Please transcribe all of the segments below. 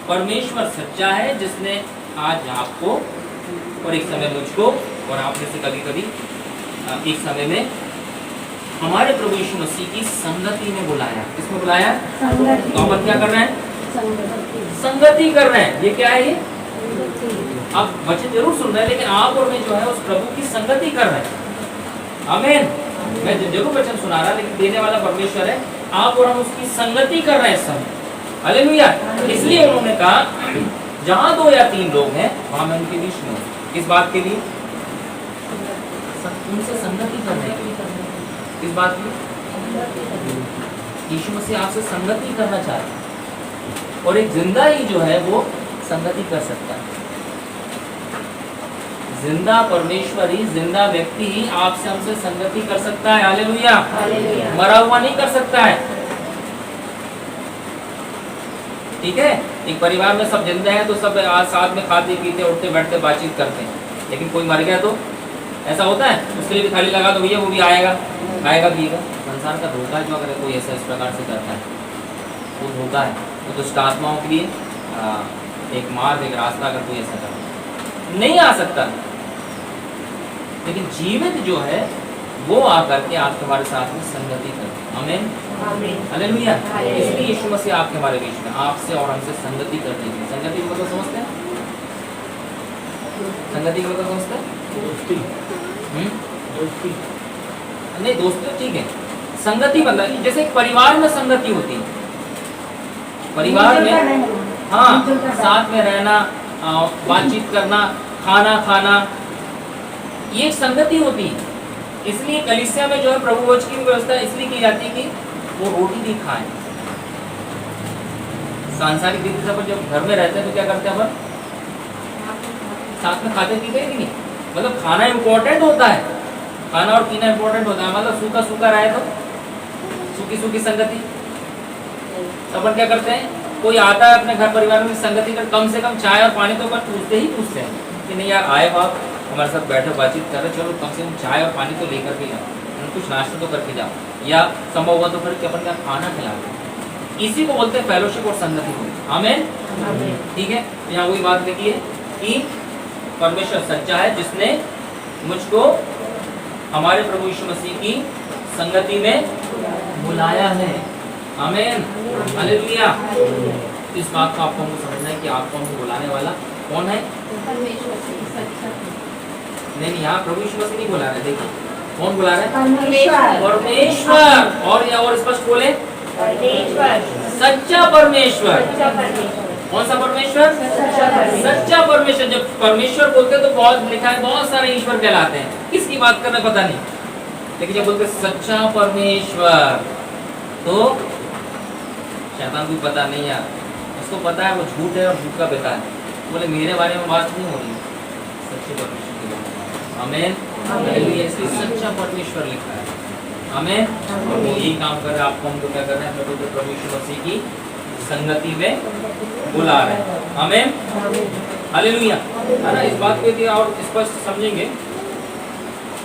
परमेश्वर सच्चा है जिसने आज आपको और एक समय मुझको और आप में से कभी कभी एक समय में हमारे प्रभु यीशु मसीह की संगति में बुलाया। किसमें बुलाया? तो आप क्या कर रहे हैं? संगति कर रहे हैं। ये क्या है? ये आप वचन जरूर सुन रहे हैं, लेकिन आप और मैं जो है उस प्रभु की संगति कर रहे हैं। आमीन। मैं जरूर वचन सुना रहा, लेकिन देने वाला परमेश्वर है। आप और हम उसकी संगति कर रहे हैं सब। हालेलुया। इसलिए उन्होंने कहा जहां 2 या 3 लोग हैं वहां मैं उनके बीच में हूं। किस बात के लिए? उनसे संगति करने के लिए। किस बात की? यीशु मसीह आपसे संगति करना चाहता है, और एक जिंदा ही जो है वो संगति कर सकता है। जिंदा परमेश्वर ही, जिंदा व्यक्ति ही आपसे हमसे संगति कर सकता है। हालेलुया। मरा हुआ नहीं कर सकता है। ठीक है। एक परिवार में सब जिंदा हैं तो सब आज साथ में खाते पीते उठते बैठते बातचीत करते हैं, लेकिन कोई मर गया तो ऐसा होता है? उसके लिए भी थाली लगा दो भैया, वो भी आएगा, खाएगा पिएगा। संसार का धोखा है जो अगर कोई ऐसा इस प्रकार से करता है वो धोखा है। वो दुष्ट आत्माओं के लिए एक मार्ग, एक रास्ता अगर कोई ऐसा करता नहीं आ सकता। लेकिन जीवित जो है वो आकर के आपके हमारे साथ में संगति करते। आमीन। हालेलुया। इसलिए यीशु मसीह आपके हमारे बीच में आपसे और हमसे संगति करने के लिए। संगति का मतलब समझते हैं? संगति का मतलब समझते हैं? दोस्ती। दोस्ती नहीं, दोस्ती तो ठीक है। संगति मतलब जैसे एक परिवार में संगति होती है। परिवार में हाँ साथ में रहना, बातचीत करना, खाना खाना, ये एक संगति होती है। इसलिए कलीसिया में जो है प्रभु भोज की व्यवस्था इसलिए की जाती है कि वो रोटी भी खाएं। सांसारिक रीति से जब घर में रहते हैं तो क्या करते हैं अपन? साथ में खाते पीते हैं कि नहीं? मतलब खाना इम्पोर्टेंट होता है, खाना और पीना इम्पोर्टेंट होता है। मतलब सूखा सूखा रहे तो सूखी सूखी संगति। तो अपन क्या करते हैं? कोई आता है अपने घर परिवार में संगति कर, कम से कम चाय और पानी तो अपन पूछते ही पूछते हैं कि नहीं यार आए बाप हमारे साथ बैठे बातचीत कर रहे, चलो कम से कम चाय और पानी तो लेकर के जाओ, कुछ नाश्ता तो करके जाओ, या संभव हुआ तो फिर अपन का खाना खिलाओ। इसी को बोलते हैं फेलोशिप और संगति को। आमीन। ठीक है। यहाँ वही बात लिखी है कि परमेश्वर सच्चा है जिसने मुझको हमारे प्रभु यीशु मसीह की संगति में बुलाया है। आमीन। हालेलुया। इस बात को आपको हमको समझना है कि आपको हमको बुलाने वाला कौन है? नहीं, यहाँ प्रभु यीशु मसीह नहीं बुला रहे। देखिए कौन बुला रहे हैं? परमेश्वर। और या और स्पष्ट बोले, सच्चा परमेश्वर। कौन सा परमेश्वर? सच्चा परमेश्वर। जब परमेश्वर बोलते हैं तो बहुत लिखा है, बहुत सारे ईश्वर कहलाते हैं, किसकी बात करना पता नहीं, लेकिन जब बोलते सच्चा परमेश्वर तो शैतान को पता नहीं यार, उसको पता है वो झूठ है और झूठ का पिता है। बोले मेरे बारे में बात नहीं हो रही, सच्चे परमेश्वर की बात। आमीन। इसलिए सच्चा परमेश्वर लिखा है। आमीन। और वो यही काम कर रहे हैं, आपको हमको क्या कर रहे हैं? प्रभु यीशु मसीह की संगति में बुला रहे हैं। आमीन। हालेलुया। है ना? इस बात को यदि और स्पष्ट समझेंगे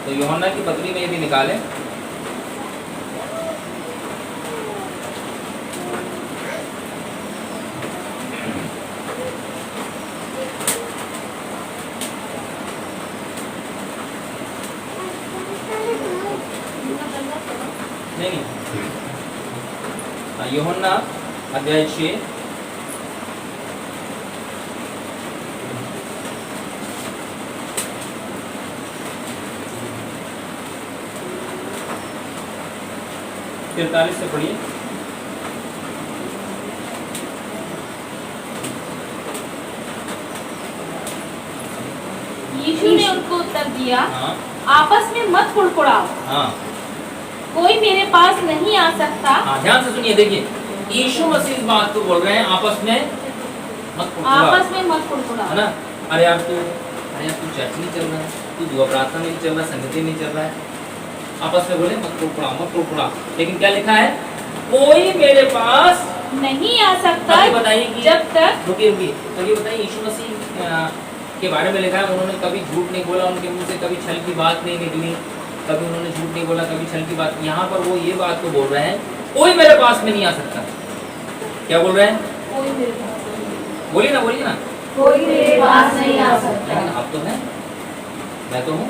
तो यूहन्ना की पत्री में यदि निकालें यूहन्ना अध्याय 6 43 से पढ़िए। यीशु ने उनको उत्तर दिया, हाँ। आपस में मत कुड़कुड़ाओ। हाँ। कोई मेरे पास नहीं आ सकता। हाँ, ध्यान से सुनिए। देखिए यीशु मसीह इस बात को बोल रहे हैं, आपस में मत कुड़कुड़ाओ। आपस में मत कुड़कुड़ाओ, है ना? अरे यार तू चर्च नहीं चल रहा है, तू दुआ प्रार्थना नहीं चल रहा, संगति नहीं चल रहा है, आपस में बोले मत कुड़कुड़ाओ। लेकिन क्या लिखा है? कोई मेरे पास नहीं आ सकता बताइए कि जब तक। रुकिए तो ये बताइए यीशु मसीह के बारे में लिखा है उन्होंने कभी झूठ नहीं बोला, उनके मुंह से कभी छल की बात नहीं निकली, कभी उन्होंने झूठ नहीं बोला, कभी छल की बात। यहाँ पर वो ये बात को बोल रहे हैं, कोई मेरे पास में नहीं आ सकता। क्या बोल रहे हैं? कोई मेरे पास बोलिए ना। कोई मेरे पास नहीं आ सकता। लेकिन आप तो हैं, मैं तो हूँ,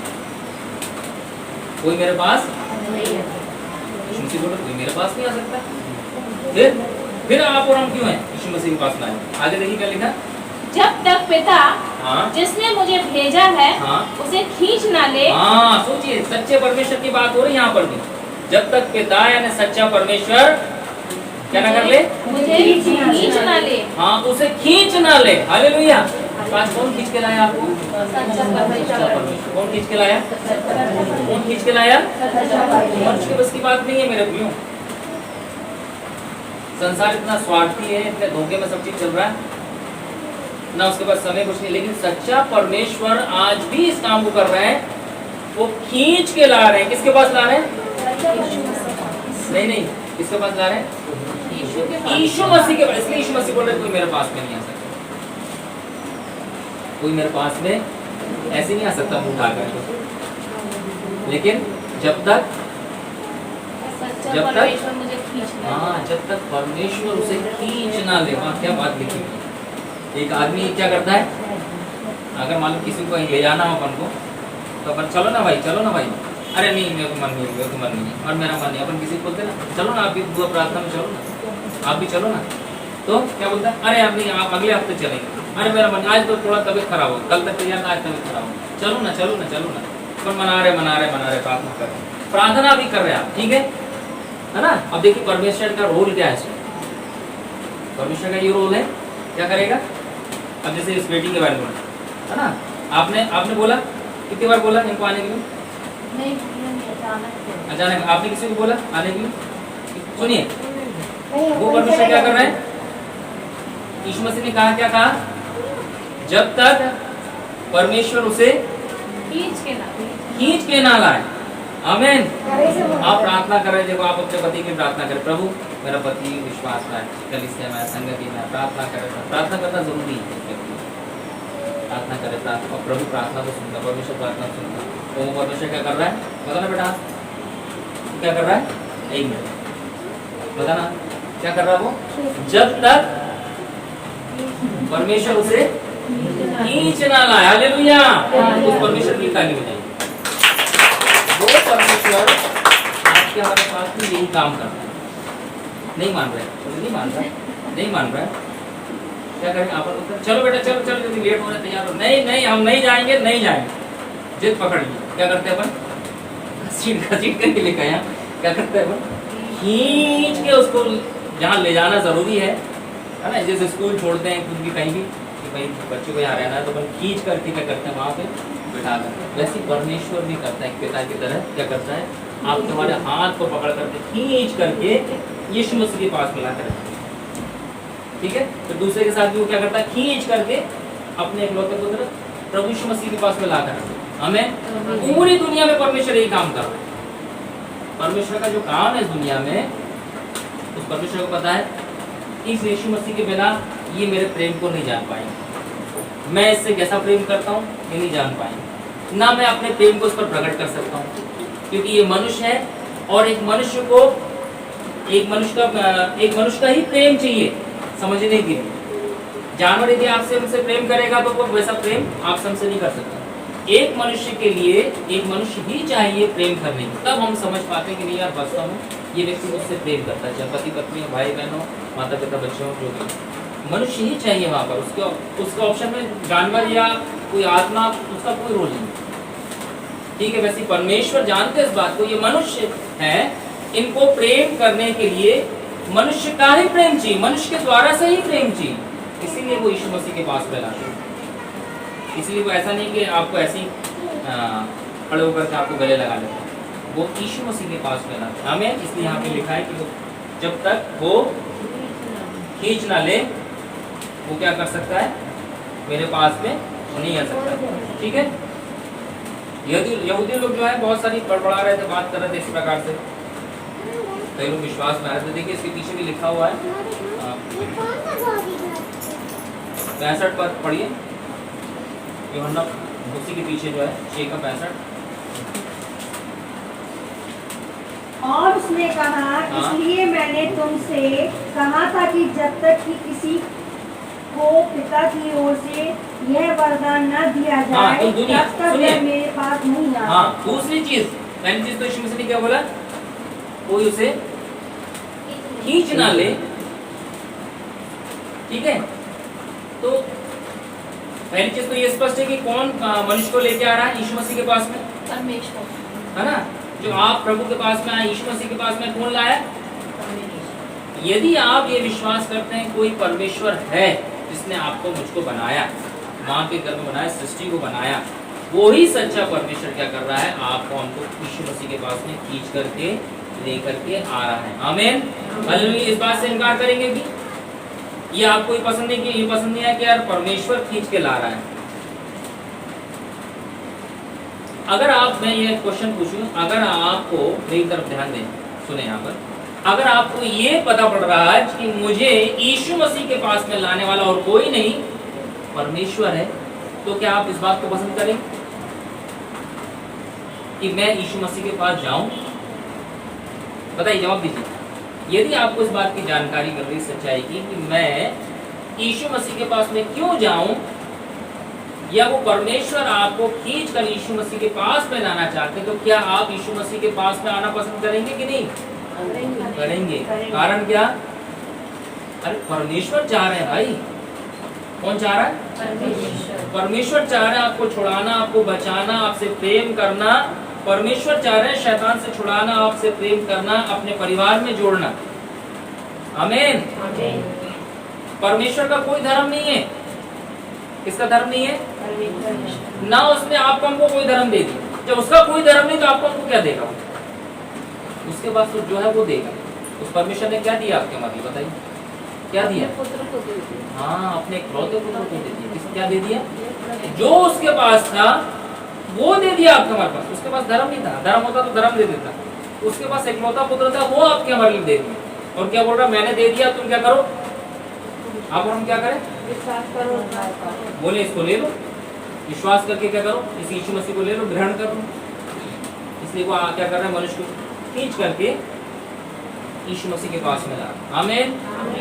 कोई मेरे पास यीशु मसीह बोलो कोई मेरे पास नहीं आ सकता। फिर आप और हम क्यों हैं यीशु मसीह के पास ना आए? आगे देखिए क्या लिखा। जब तक पिता हाँ जिसने मुझे भेजा है हाँ उसे खींच ना ले। हाँ, सोचिए सच्चे परमेश्वर की बात हो रही है यहाँ पर भी। जब तक पिता यानी सच्चा परमेश्वर क्या ना कर ले, मुझे खींच ना ले। हाँ उसे खींच ना ले। हालेलुया। पास कौन खींच के लाया आपको? सच्चा परमेश्वर। कौन खींच के लाया? कौन खींच के लाया? मनुष्य के बस की बात नहीं है मेरे प्रियो। संसार इतना स्वार्थी है, इतने धोखे में सब चीज चल रहा है ना, उसके पास समय कुछ नहीं। लेकिन सच्चा परमेश्वर आज भी इस काम को कर रहे हैं, वो खींच के ला रहे हैं। किसके पास ला रहे हैं? नहीं, किसके पास ला रहे हैं? यीशु मसीह के पास। इसलिए यीशु मसीह बोल रहे कोई मेरे पास में नहीं आ सकता, कोई मेरे पास में ऐसे नहीं आ सकता मुंह उठाकर। लेकिन जब तक मुझे खींचना। हाँ, जब तक परमेश्वर उसे खींच ना ले। वहाँ क्या बात लिखी है? एक आदमी क्या करता है, अगर मान लो किसी को ले जाना हो अपन को, तो अपन चलो ना भाई, अरे नहीं मेरे को मन नहीं है और मेरा मन नहीं। अपन किसी को बोलते ना चलो ना, आप भी दुआ प्रार्थना में चलो ना, आप भी चलो ना, तो क्या बोलता है? अरे आप नहीं, आप अगले हफ्ते चलेंगे। अरे मेरा मन आज तो थोड़ा तबीयत खराब हो, कल तक तैयार था, आज तबीयत खराब हो, चलो ना। पर मना रहे प्रार्थना कर रहे, प्रार्थना भी कर रहे आप, ठीक है ना। अब देखिए परमेश्वर का रोल क्या है इसमें। परमेश्वर का ये रोल है, क्या करेगा? अब जैसे इस बेटी के बारे में है ना, आपने बोला, कितनी बार बोला इनको आने के लिए? नहीं, अचानक आपने किसी को बोला आने के लिए? सुनिए, वो परमेश्वर क्या कर रहे हैं? यीशु मसीह ने कहा, क्या कहा? जब तक परमेश्वर उसे खींच के ना लाए। आमीन। आप प्रार्थना कर रहे, देखो आप अपने पति की प्रार्थना करें, प्रभु मेरा पति विश्वास में, कलीसिया में, संगति में प्रार्थना करें। प्रार्थना करना जरूरी है, प्रार्थना करें, और प्रभु प्रार्थना को सुनता, परमेश्वर प्रार्थना सुनता। तो वो परमेश्वर क्या कर रहा है? बताना बेटा, क्या कर रहा है? एक मिनट बताना, क्या कर रहा है वो? जब तक परमेश्वर उसे खींच ना लाए। हालेलुया। उस परमेश्वर की ताली बजाइए। वो परमेश्वर आपके हमारे पास में यही काम करता है। नहीं मान रहे, क्या करें? आप चलो बेटा, चलो जल्दी, लेट हो रहा है, तैयार हो। नहीं हम नहीं जाएंगे। जिद पकड़ ली। क्या करते हैं अपन? सीट करके लेकर आया। क्या करते हैं अपन? खींच के उसको जहाँ ले जाना जरूरी है ना। जैसे स्कूल छोड़ते हैं कुछ भी कहीं भी कि भाई बच्चों को यहाँ रहना है, तो अपन खींच करके क्या करते हैं? वहाँ पे बिठा कर। वैसे परमेश्वर भी करता है, पिता की तरह क्या करता है? आप तुम्हारे हाथ को पकड़ करके खींच करके यीशु मसीह के पास मिला कर, ठीक है। तो दूसरे के साथ भी वो क्या करता है? खींच करके अपने इकलौते पुत्र प्रभु यीशु मसीह के पास मिला कर। हमें पूरी दुनिया में परमेश्वर यही काम कर रहा है। परमेश्वर का जो काम है इस दुनिया में, उस परमेश्वर को पता है इस यीशु मसीह के बिना ये मेरे प्रेम को नहीं जान पाएंगे। मैं इससे कैसा प्रेम करता हूँ ये नहीं जान पाएंगे, ना मैं अपने प्रेम को उस पर प्रकट कर सकता हूँ, क्योंकि ये मनुष्य है और एक मनुष्य का ही प्रेम चाहिए समझने के लिए। जानवर यदि आपसे हमसे प्रेम करेगा तो वो वैसा प्रेम आपसे हमसे नहीं कर सकता। एक मनुष्य के लिए एक मनुष्य ही चाहिए प्रेम करने की, तब हम समझ पाते हैं कि नहीं यार वास्तव में ये व्यक्ति मुझसे प्रेम करता है। चाहे पति पत्नी, भाई बहनों, माता पिता, बच्चों, जो भी मनुष्य ही चाहिए वहाँ पर। उसका ऑप्शन में जानवर या कोई आत्मा, उसका कोई रोल नहीं, ठीक है। वैसे परमेश्वर जानते हैं इस बात को, ये मनुष्य है, इनको प्रेम करने के लिए मनुष्य का ही प्रेम चाहिए, मनुष्य के द्वारा से ही प्रेम चाहिए। इसीलिए वो यीशु मसीह के पास फैलाते हैं। इसलिए वो ऐसा नहीं कि आपको ऐसे ही खड़े होकर के आपको गले लगा लेते हैं, वो यीशु मसीह के पास फैलाते हैं। हमें इसलिए यहाँ पे लिखा है कि वो जब तक वो खींच ना ले वो क्या कर सकता है? मेरे पास में नहीं आ सकता, ठीक है। यहूदी लोग जो है बहुत सारी बड़बड़ा रहे थे, बात कर रहे थे इस प्रकार से, कई लोग विश्वास में आ रहे थे। देखिए इसके पीछे भी लिखा हुआ है 65 पर पढ़िए, यूहन्ना उसी के पीछे जो है 6 का 65। और उसने कहा, इसलिए मैंने तुमसे कहा था कि जब तक कि किसी को पिता की ओर से यह वरदान न दिया हाँ, जाए तो दुनिया- तब तक सुनिए। वह मेरे पास नहीं आ हाँ, सकता। दूसरी चीज, पहली चीज तो यीशु मसीह ने क्या बोला, कोई उसे खींच ना ले, ठीक है। तो पहली चीज तो ये स्पष्ट है कि कौन मनुष्य को लेके आ रहा है यीशु मसीह के पास में, परमेश्वर है ना। जो आप प्रभु के पास में आए, यीशु मसीह के पास में कौन लाया। यदि आप ये विश्वास करते हैं कोई परमेश्वर है जिसने आपको मुझको बनाया, माँ के गर्भ में बनाया, सृष्टि को बनाया, वो ही सच्चा परमेश्वर क्या कर रहा है, आपको हमको यीशु मसीह के पास में खींच करके लेकर के आ रहा है। आमीन। हालेलुया। इस बात से इनकार करेंगे कि ये आपको ही पसंद नहीं, कि ये पसंद नहीं है कि यार परमेश्वर खींच के ला रहा है। अगर आप, मैं ये क्वेश्चन पूछूं, अगर आपको, मेरी तरफ ध्यान दें, सुने यहाँ पर, अगर आपको ये पता पड़ रहा है कि मुझे यीशु मसीह के पास में लाने वाला और कोई नहीं परमेश्वर है, तो क्या आप इस बात को पसंद करेंगे कि मैं यीशु मसीह के पास जाऊं? बताइए, जवाब दीजिए। यदि आपको इस बात की जानकारी मिल रही, सच्चाई की, कि मैं यीशु मसीह के पास में क्यों जाऊं, या वो परमेश्वर आपको खींच कर यीशु मसीह के पास में लाना चाहते हैं, तो क्या आप यीशु मसीह के पास में आना पसंद करेंगे कि नहीं? करेंगे। कारण क्या? अरे परमेश्वर चाह रहे हैं भाई। कौन चाह रहा है? परमेश्वर चाह रहे हैं आपको छुड़ाना, आपको बचाना, आपसे प्रेम करना। परमेश्वर चाह रहे हैं शैतान से छुड़ाना, आपसे प्रेम करना, अपने परिवार में जोड़ना। आमीन। परमेश्वर का कोई धर्म नहीं है। किसका धर्म नहीं है? ना उसने आपको हमको कोई धर्म दे दिया। जब उसका कोई धर्म नहीं तो आपको हमको क्या देगा? उसके पास तो जो है वो देगा। उस परमेश्वर ने क्या दिया आपके माध्यम, बताइए क्या दिया? हाँ, अपने इकलौते पुत्र को दे दिया। किस क्या दे दिया? जो उसके पास था वो दे दिया आपके हमारे पास। उसके पास धर्म नहीं था, धर्म होता तो धर्म दे देता। उसके पास इकलौता पुत्र था, वो आपके हमारे लिए दे दिया। और क्या बोल रहा, मैंने दे दिया, तुम क्या करो? आप और हम क्या करें? बोले इसको ले लो, विश्वास करके क्या करो, इस यीशु मसीह को ले लो, ग्रहण कर लो। इसलिए वो क्या कर रहा है, मनुष्य को खींच करके यीशु मसीह के पास में ला। आमीन।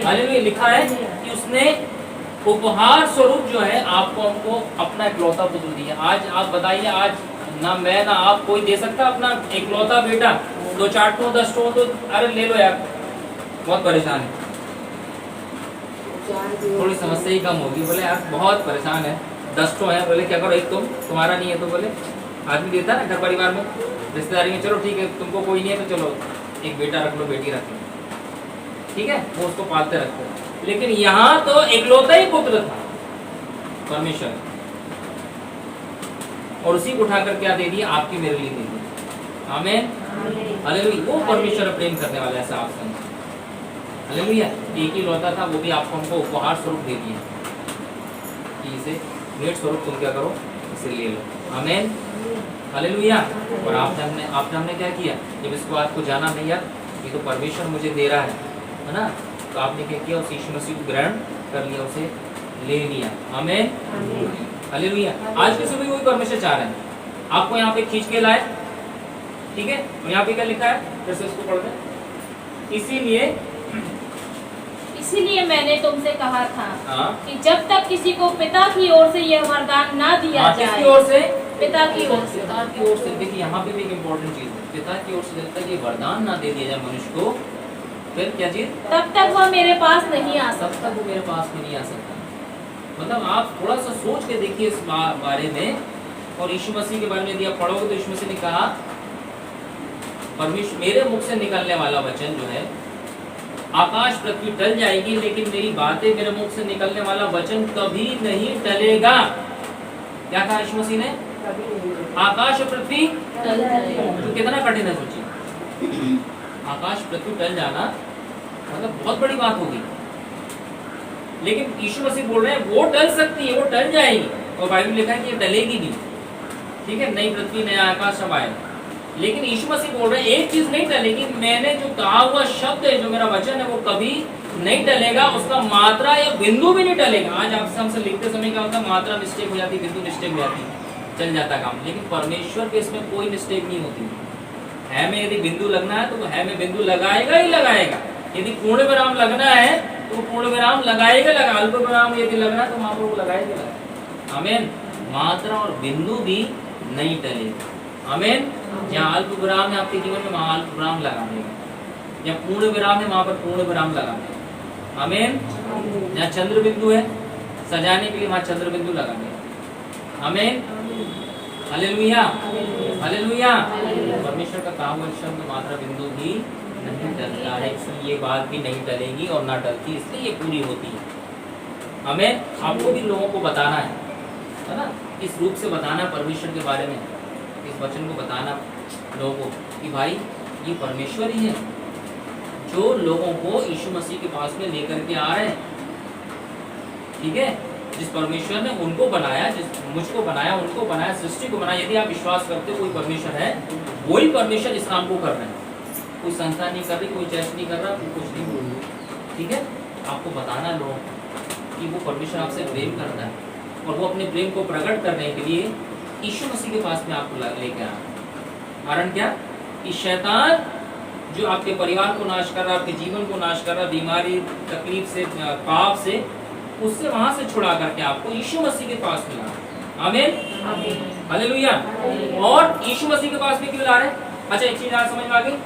हालेलुया। लिखा है कि उसने उपहार स्वरूप जो है आपको हमको अपना इकलौता पुत्र दिया। आज आप बताइए, आज ना मैं ना आप, कोई दे सकता अपना इकलौता बेटा? 2 4 टो 10 टो तो अरे ले लो यार, बहुत परेशान है, थोड़ी समस्या ही कम होगी। बोले यार बहुत परेशान है, 10 टो है। बोले क्या करो, एक तुम्हारा नहीं है तो बोले आदमी देता है ना घर परिवार में, रिश्तेदारी में, चलो ठीक है तुमको कोई नहीं है तो चलो एक बेटा रख लो, बेटी रख लो, ठीक है, वो उसको पालते रखते हैं। लेकिन यहाँ तो इकलौता ही पुत्र था परमेश्वर, और उसी को उठाकर क्या दे दिया, आपकी मेरे लिए दे दिया। आमीन। हालेलुया। वो परमेश्वर प्रेम करने वाला है, ऐसा आप समझ। हालेलुया। एक ही लौता था, वो भी आपको हमको उपहार स्वरूप दे दिया कि इसे भेंट स्वरूप तुम क्या करो, इसे ले लो। आमीन। हालेलुया। और आपने हमने क्या किया, जब इसको आपको जाना नहीं यार, ये तो परमेश्वर मुझे दे रहा है ना, तो आपने क्या किया, उस यीशु मसीह को ग्रहण कर लिया, उसे ले लिया। आमीन। हालेलुया। आज के सुबह वही परमेश्वर चाह रहे हैं, आपको यहाँ पे खींच के लाए, ठीक है। और यहाँ पे क्या लिखा है, फिर से इसको पढ़ दें। इसीलिए मैंने तुमसे कहा था हाँ, कि जब तक किसी को पिता की ओर से यह वरदान ना दिया हाँ, जाए, किसकी ओर से? पिता की ओर से। पिता की ओर से। देखिए यहाँ पे भी एक इम्पोर्टेंट चीज है, पिता की ओर से जब तक ये वरदान ना दे दिया जाए मनुष्य को, फिर क्या चीज, तब तक वह मेरे पास नहीं आ तब सकता। तक वो मेरे पास में नहीं आ सकता। मतलब आप थोड़ा सा सोच के देखिए इस बारे में, और यीशु मसीह के बारे में यदि आप पढ़ोगे तो यीशु मसीह ने कहा, परमेश्वर मेरे मुख से निकलने वाला वचन जो है, आकाश पृथ्वी टल जाएगी लेकिन मेरी बातें, मेरे मुख से निकलने वाला वचन कभी नहीं टलेगा। क्या कहा यीशु मसीह ने? आकाश और पृथ्वी टल जाएगा। तो कितना कठिन है, सोचिए। आकाश पृथ्वी टल जाना मतलब बहुत बड़ी बात होगी, लेकिन यीशु मसीह बोल रहे हैं वो टल सकती है, वो टल जाएगी, और बाइबल लिखा है कि ये टलेगी नहीं, ठीक है। नई पृथ्वी नया आकाश सब आएगा, लेकिन यीशु मसीह बोल रहे हैं एक चीज नहीं टलेगी, मैंने जो कहा हुआ शब्द है, जो मेरा वचन है, वो कभी नहीं टलेगा, उसका मात्रा या बिंदु भी नहीं टलेगा। आज आपसे हमसे लिखते समय क्या होता है, मात्रा मिस्टेक हो जाती, बिंदु मिस्टेक हो जाती, चल जाता काम, लेकिन परमेश्वर के इसमें कोई मिस्टेक नहीं होती है। में यदि बिंदु लगना है तो है में बिंदु लगाएगा ही लगाएगा, यदि पूर्ण विराम लगना है तो पूर्ण विराम लगाएगा लगा, अल्प विराम यदि लगना तो महाप्रभु लगाएगा लगा। आमीन। मात्रा और बिंदु भी नहीं टलेगा। आमीन। जहाँ अल्प विराम है आपके जीवन में वहाँ अल्प विराम लगा देगा, जहाँ पूर्ण विराम है वहाँ पर पूर्ण विराम लगा देगा। आमीन। जहाँ चंद्र बिंदु है सजाने के लिए वहाँ चंद्र बिंदु लगा देगा। आमीन। Hallelujah, hallelujah. परमेश्वर का काम और शब्द मात्रा बिंदु भी नहीं टलता है, इसलिए ये बात भी नहीं टलेगी और ना टलती, इसलिए ये पूरी होती है। हमें आपको भी लोगों को बताना है ना, इस रूप से बताना परमेश्वर के बारे में, इस वचन को बताना लोगों को कि भाई ये परमेश्वर ही है जो लोगों को यीशु मसीह के पास में लेकर के आ रहे हैं। ठीक है, जिस परमेश्वर ने उनको बनाया, जिस मुझको बनाया, उनको बनाया, सृष्टि को बनाया। यदि आप विश्वास करते हो कोई परमेश्वर है, वही परमेश्वर इस काम को कर रहे हैं। कोई संस्था नहीं कर रही, कोई चर्च नहीं कर रहा, कोई कुछ नहीं बोल रही। ठीक है, आपको बताना लोगों को कि वो परमेश्वर आपसे प्रेम करता है और वो अपने प्रेम को प्रकट करने के लिए यीशु मसीह के पास में आपको लेके आया। कारण क्या? कि शैतान जो आपके परिवार को नाश कर रहा, आपके जीवन को नाश कर रहा, बीमारी, तकलीफ से, पाप से, उससे वहां से छुड़ा करके आपको यीशु मसीह के पास में ला। आमीन, हालेलुया। और यीशु मसीह के पास में क्यों ला रहे हैं? अच्छा, एक चीज आज समझ में आ गई,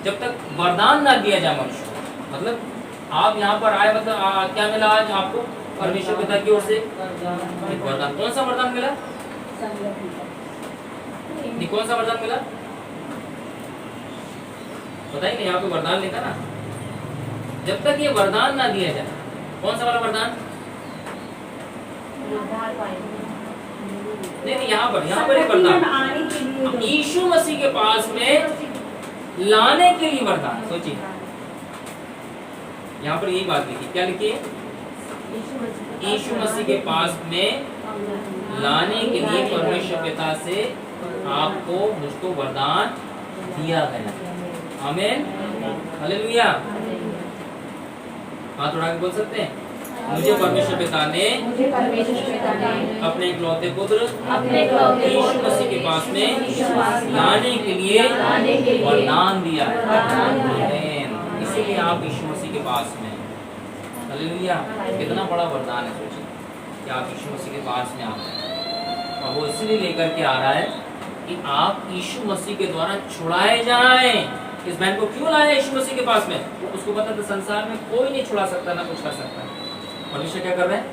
जब तक वरदान ना दिया जाए मनुष्य, मतलब आप यहाँ पर आए, मतलब क्या मिला आज आपको परमेश्वर पिता की ओर से? एक वरदान। कौन सा वरदान मिला? कौन सा वरदान मिला? बताइए, यहाँ पे वरदान लिखा ना, जब तक ये वरदान ना दिया जाए। कौन सा वाला वरदान? नहीं, यहाँ पर एक वरदान यीशु मसीह के पास में लाने के लिए वरदान। सोचिए, यहाँ पर यही बात लिखी, क्या लिखी है? यीशु मसीह के पास में लाने के लिए परमेश्वर पिता से आपको, मुझको वरदान दिया गया। आमीन, हालेलुया। हाथ उठा के बोल सकते हैं, मुझे परमेश्वर पिता ने अपने इकलौते पुत्र यीशु मसीह के पास में लाने के लिए वरदान दिया। इसीलिए आप यीशु मसीह के पास में, हालेलुया। कितना बड़ा वरदान है, सोचिए कि आप यीशु मसीह के पास में आते हैं और वो इसीलिए लेकर के आ रहा है कि आप यीशु मसीह के द्वारा छुड़ाए जाएं। इस बहन को क्यों लाया यीशु मसीह के पास में? उसको पता था संसार में कोई नहीं छुड़ा सकता, ना कुछ कर सकता। परमेश्वर क्या कर रहे हैं?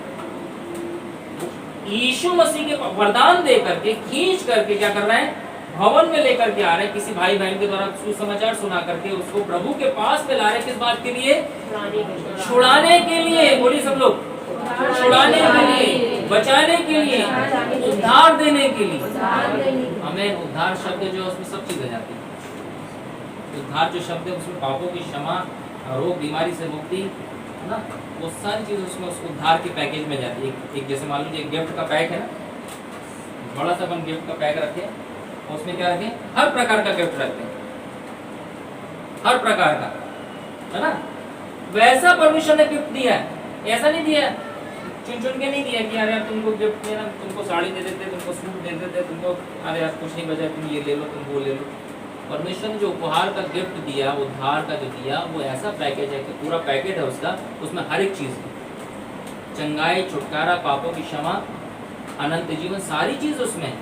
यीशु मसीह के वरदान दे करके, खींच करके क्या कर रहे हैं? भवन में लेकर के आ रहे हैं। किसी भाई बहन के द्वारा सुसमाचार सुना करके उसको प्रभु के पास में ला रहे हैं। किस बात के लिए? छुड़ाने के लिए। बोलिए सब लोग, छुड़ाने के लिए, बचाने के लिए, उद्धार देने के लिए। हमें उद्धार शब्द जो है उसमें सब चीजें जाती है। उद्धार जो शब्द है उसमें पापों की क्षमा, रोग बीमारी से मुक्ति, है ना, वो सारी चीज़ उसमें उस उद्धार के पैकेज में जाती है। एक जैसे मान लीजिए गिफ्ट का पैक है ना, बड़ा सा अपन गिफ्ट का पैक रखे हैं, उसमें क्या रखें? हर प्रकार का गिफ्ट रखते हैं, हर प्रकार का, है ना। वैसा परमेश्वर ने गिफ्ट दिया है, ऐसा नहीं दिया चुन चुन के नहीं दिया कि अरे यार तुमको गिफ्ट देना, तुमको साड़ी दे देते, तुमको सूट दे देते, तुमको अरे यार कुछ नहीं बचा, तुम ये ले लो, तुम वो ले लो। परमेश्वर ने जो उपहार का गिफ्ट दिया, उद्धार का जो दिया, वो ऐसा पैकेज है कि पूरा पैकेट है उसका, उसमें हर एक चीज़, चंगाई, छुटकारा, पापों की क्षमा, अनंत जीवन, सारी चीज़ उसमें है।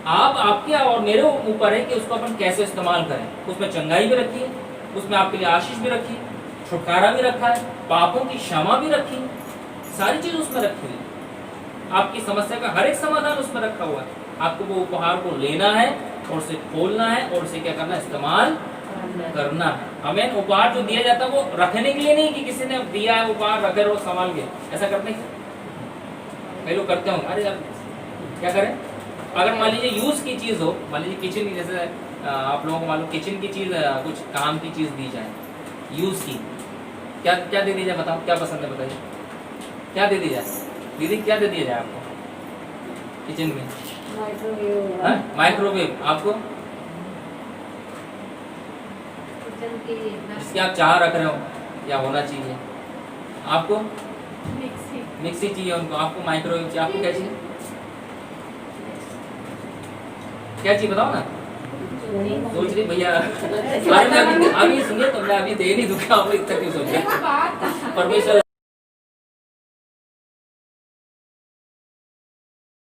आप, आपके और मेरे ऊपर है कि उसको अपन कैसे इस्तेमाल करें। उसमें चंगाई भी रखी है, उसमें आपके लिए आशीष भी रखी, छुटकारा भी रखा है, पापों की क्षमा भी रखी, सारी चीज़ उसमें रखी है। आपकी समस्या का हर एक समाधान उसमें रखा हुआ है। आपको वो उपहार को लेना है और उसे खोलना है और उसे क्या करना है? इस्तेमाल करना है। हमें उपहार जो दिया जाता है वो रखने के लिए नहीं कि किसी ने दिया है उपहार रखे और संभाल के, ऐसा करते हैं कई लोग करते होंगे। अरे यार क्या करें? अगर मान लीजिए यूज की चीज हो, मान लीजिए किचन की, जैसे आप लोगों को मालूम किचन की चीज, कुछ काम की चीज दी जाए, यूज की, क्या क्या दे दी जाए? बताओ क्या पसंद है, बताइए क्या दे दी जाए? दीदी क्या दे दिया जाए आपको किचन में? माइक्रोवेव। आपको जिसकी आप चाह रख रहे हो या होना चाहिए? आपको मिक्सी चाहिए उनको, आपको माइक्रोवेव चाहिए, आपको क्या चाहिए? क्या चाहिए बताओ ना। सोच रही भैया, अभी सुनिए तो मैं अभी दे नहीं दूंगा, आप इतना क्यों सोच रहे? परमेश्वर